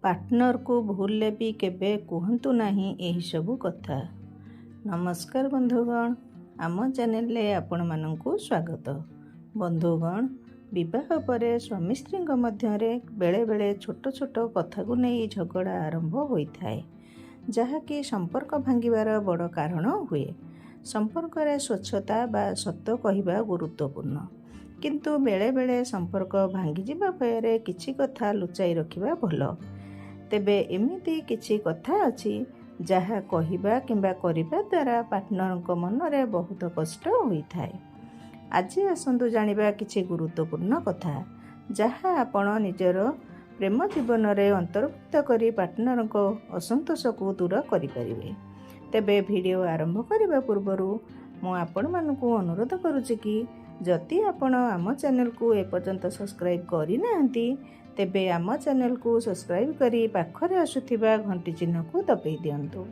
Partner को भूलले भी केबे कहतु नहीं यही सबू कथा। नमस्कार बंधुगण, आम चैनल आपण मानकु स्वागत। बंधुगण, विवाह परे स्वामी स्त्री मध्य बेले बेले छोट छोट कथा को नहीं झगड़ा आरंभ होता है, जहाँकि संपर्क भांगिबार बड़ कारण हुए। संपर्क रे स्वच्छता बा सत्य कहवा गुरुत्वपूर्ण, किंतु बेले बेले संपर्क भांगी जिबा भୟରେ किछि कथा लुचाई रखिबा भल। तेबे एमिति किछि कथा अछि जहा कहिबा किंबा करिबा द्वारा पार्टनर मनरे बहुत कष्ट होइथाए। आज आसंतु जानिबा किछि गुरुत्वपूर्ण कथा जहा आपण निजर प्रेम जीवन में अंतर्भुक्त करी पार्टनर को असंतोष को दूर करिपारिबे। तेबे वीडियो आरंभ करबा पूर्वरु मु आपण मानकु अनुरोध करूछि कि जदि आपण आम चैनल को एपर्यंत सब्सक्राइब करि नाहंती तेबे आम चैनल को सब्सक्राइब करी पाखरे आसुथिबा घंटी चिन्ह को दबाई दियंतु,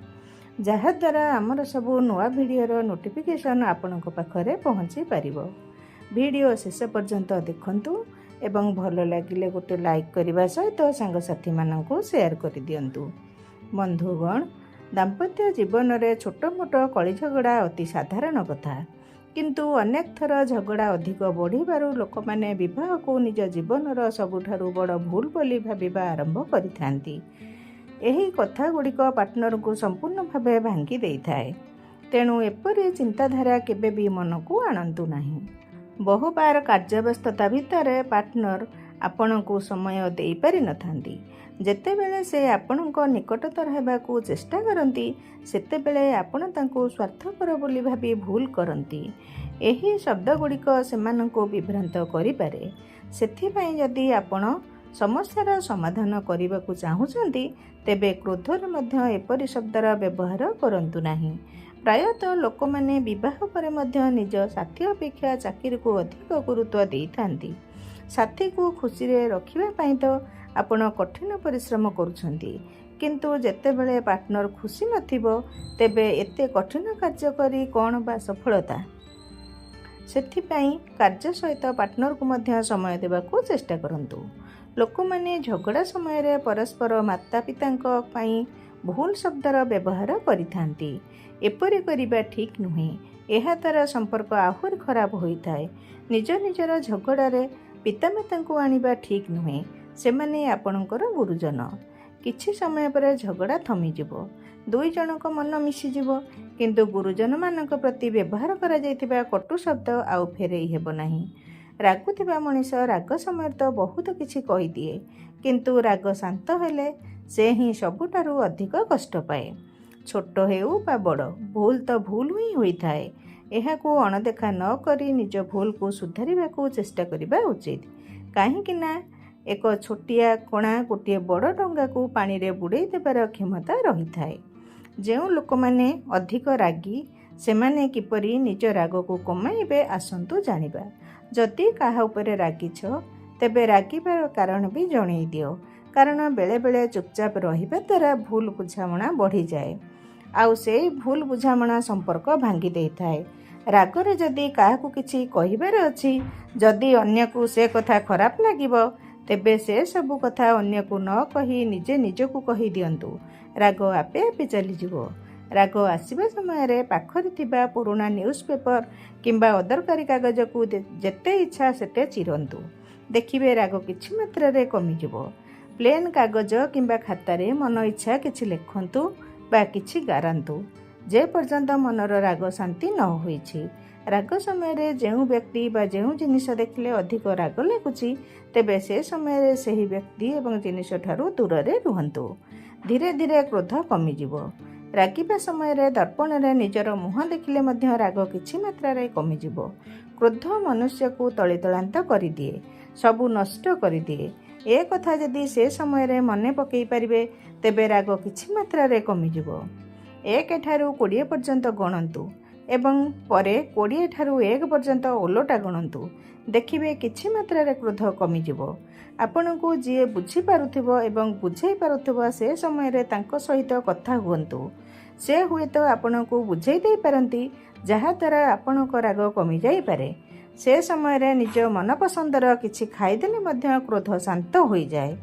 जहा द्वारा आमर सबु नुआ वीडियोर नोटिफिकेशन आपणक पाखरे पहुँची पारिबो। वीडियो शेष पर्यंत देखंतु एवं भल लागिले गोटे लाइक करने सहित सांगसाथी मानकु शेयर कर दियंतु। बंधुगण, दाम्पत्य जीवन में छोट मोट कली झगड़ा अति साधारण कथा, किंतु अनेक थर झगड़ा अधिक बढ़िबारु लोक माने विवाह को निज जीवनर सबुठारु बड़ भूल बोली भाबिबा आरंभ करिथांती। एही कथा गुड़िक पार्टनर को संपूर्ण भावे भांगी देइथाए। तेणु एपरि चिंताधारा केबे भी मन को आणंतु नाही। बहु बार कार्यव्यस्तता भितर पार्टनर आपण को समय देई पारि नथांती। जेतेबेले से आपणक निकटतर हेबाकू चेष्टा करती सेतेबेले आपण तांको स्वार्थपर बोली भाबी भूल करती। एही शब्द गुड़िक सेमानंको विभ्रांत करिपारे। सेथिपाई जदि आपण समस्यार समाधान करने चाहूँगी तेबे क्रोधर मध्य एपरि शब्दर व्यवहार करंतु नाही। प्रायतः लोक माने विवाह परे मध्य निज साथी अपेक्षा चाकरी को अधिक गुरुत्व देइथांती। साथी को खुशी रे रखिबा पई तो आपण कठिन परिश्रम करुछंती, किंतु जेतेबेले पार्टनर खुशी नथिबो तेबे एते कठिन कार्य करी कोन बा सफलता। सेथिपाई कार्य सहित पार्टनर को मध्य समय देबाकू चेष्टा करंतु। लोक माने झगड़ा समय रे परस्पर माता पितांक पई भूल शब्दर व्यवहार करिथांती। एपरि करिबा ठीक नुहे। एहा द्वारा संपर्क आहुरी खराब होइथाए। निज निजर झगड़ा रे पितामाता को आनिबा ठीक नुहे। सेमाने आपणकर गुरुजन। किछि समय पर झगड़ा थमिजिबो, दुई जनक मन मिसिजिबो, किंतु गुरुजन मानक प्रति व्यवहार करा जायतिबा कटु शब्द आउ फेरई हेबो नाही। रागुथिबा मनीष राग समय तो बहुत किछि कहि दिए, किंतु राग शांत हेले से ही सबुठारु अधिक कष्ट पाए। छोट हेउ बा बड़, भूल तो भूल ही होइथाए। एहाकू अणदेखा न करी निज भूल को सुधारिबाकू चेष्टा करिबा उचित। काहेकि ना एक छोटिया कणा गोटे बड़ डंगा को पानी रे बुड़े देबार क्षमता रही थाए। जो लोक माने अधिक रागी सेमाने किपरि निज राग को कमाइबे आसंतु जानिबा। जदि काहा उपरे रागिछ तेबे रागिबार कारण भी जणै दियो, कारण बेले बेले चुपचाप रहिबा द्वारा भूल बुझामणा बढ़ी जाए, आउ से भूल बुझामणा संपर्क भांगी देइथाए। रागरे जदि काहाकू किछि कहिबार अछि, जदि अन्य को से कथा खराब लागिबो तेबे से सबु कथा अन्य को न कही निजे निजकू कही दियंतु। राग आपे आपे चली जिवो। राग आसीबा समय रे पाखरे थिबा पुराना न्यूज पेपर किंबा अदरकारी कागज को जेते इच्छा सेते चिरंतु। देखिबे राग किछि मात्रा रे कमी जिवो। प्लेन कागज किंबा खाता रे मन इच्छा किछि लेखंतु बा किछि गारंतु, जे पर्यंत मनर राग शांति न होइछि। राग समय रे जेउ व्यक्ति बा जेउ जिनिस देखले अधिक राग लागुछि तेबे से समय रे सही व्यक्ति एवं जिनिस ठारू दूर रे रुहंतु। धीरे धीरे क्रोध कमी जिवो। रागिबा समय रे दर्पण रे निजर मुह देखिले मध्य राग किछि मात्रा रे कमी जिवो। क्रोध मनुष्य को तଳିतଳାନ୍ତ करि दिए, सबु नष्ट करि दिए। ए कथा जदि से समय रे मने पकई परिबे तेबे राग किछि मात्रा रे कमी जिवो। 1 ठारू 20 पर्यंत गणंतु एवं परे 20 ठारू 1 पर्यंत ओलोटा गणंतु। देखिबे किछि मात्रा रे क्रोध कमी जिवो। आपनकू जी बुझी पारुथिबो एवं बुझाई पारुथिबो से समय रे तांको सहित कथा हुअंतु। से हुए तो आपनकू बुझाई देई पारंती, जहा द्वारा आपनक राग कमी जाई पारे। से समय रे निज मन पसंदर किछि खाइदेले मध्य क्रोध शांत होई जाए।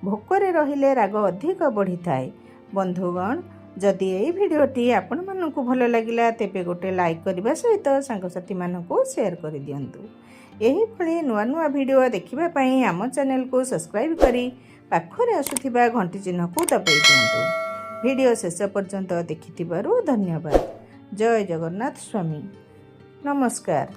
ଭୋକରେ ରହିଲେ ରାଗ ଅଧିକ ବଢ଼ିଥାଏ। ବନ୍ଧୁଗଣ, ଯଦି ଏହି ଭିଡ଼ିଓଟି ଆପଣମାନଙ୍କୁ ଭଲ ଲାଗିଲା ତେବେ ଗୋଟେ ଲାଇକ୍ କରିବା ସହିତ ସାଙ୍ଗସାଥିମାନଙ୍କୁ ସେୟାର କରିଦିଅନ୍ତୁ। ଏହିଭଳି ନୂଆ ନୂଆ ଭିଡ଼ିଓ ଦେଖିବା ପାଇଁ ଆମ ଚ୍ୟାନେଲକୁ ସବସ୍କ୍ରାଇବ୍ କରି ପାଖରେ ଆସୁଥିବା ଘଣ୍ଟି ଚିହ୍ନକୁ ଦବାଇ ଦିଅନ୍ତୁ। ଭିଡ଼ିଓ ଶେଷ ପର୍ଯ୍ୟନ୍ତ ଦେଖିଥିବାରୁ ଧନ୍ୟବାଦ। ଜୟ ଜଗନ୍ନାଥ ସ୍ୱାମୀ। ନମସ୍କାର।